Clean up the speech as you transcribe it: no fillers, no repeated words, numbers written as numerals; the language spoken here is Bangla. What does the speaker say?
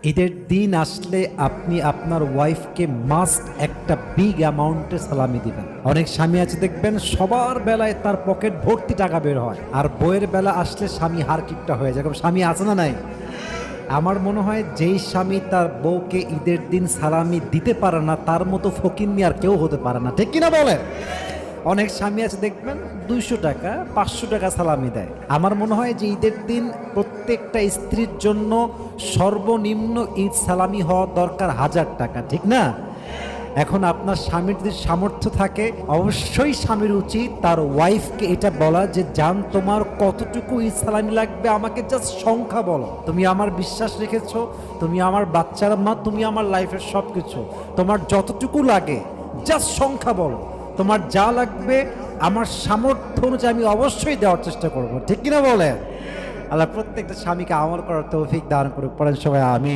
ঈদের দিন আসলে আপনি আপনার ওয়াইফকে মাস্ট একটা বিগ অ্যামাউন্টের সালামি দিবেন। অনেক স্বামী আছে দেখবেন সবার বেলায় তার পকেট ভর্তি টাকা বের হয়, আর বইয়ের বেলা আসলে স্বামী হারকিপটা হয়ে যায়। স্বামী আছে না নাই? আমার মনে হয় যেই স্বামী তার বউকে ঈদের দিন সালামি দিতে পারে না তার মতো ফকিন্নি আর কেউ হতে পারে না, ঠিক কিনা বলে? অনেক স্বামী আছে দেখবেন 200 টাকা 500 টাকা সালামি দেয়। আমার মনে হয় যে ঈদের দিন প্রত্যেকটা স্ত্রীর জন্য সর্বনিম্ন ঈদ সালামি হওয়া দরকার 1000 টাকা, ঠিক না? এখন আপনার স্বামীর যদি সামর্থ্য থাকে, অবশ্যই স্বামীর উচিত তার ওয়াইফকে এটা বলা যে জান তোমার কতটুকু ঈদ সালামি লাগবে আমাকে জাস্ট সংখ্যা বলো। তুমি আমার বিশ্বাস রেখেছো, তুমি আমার বাচ্চার মা, তুমি আমার লাইফের সব কিছু, তোমার যতটুকু লাগে জাস্ট সংখ্যা বলো। তোমার যা লাগবে আমার সামর্থ্য অনুযায়ী আমি অবশ্যই দেওয়ার চেষ্টা করব, ঠিক কিনা বলে? আল্লাহ প্রত্যেকটা স্বামীকে আমল করার তৌফিক দান করুক। পড়েন সবাই আমিন।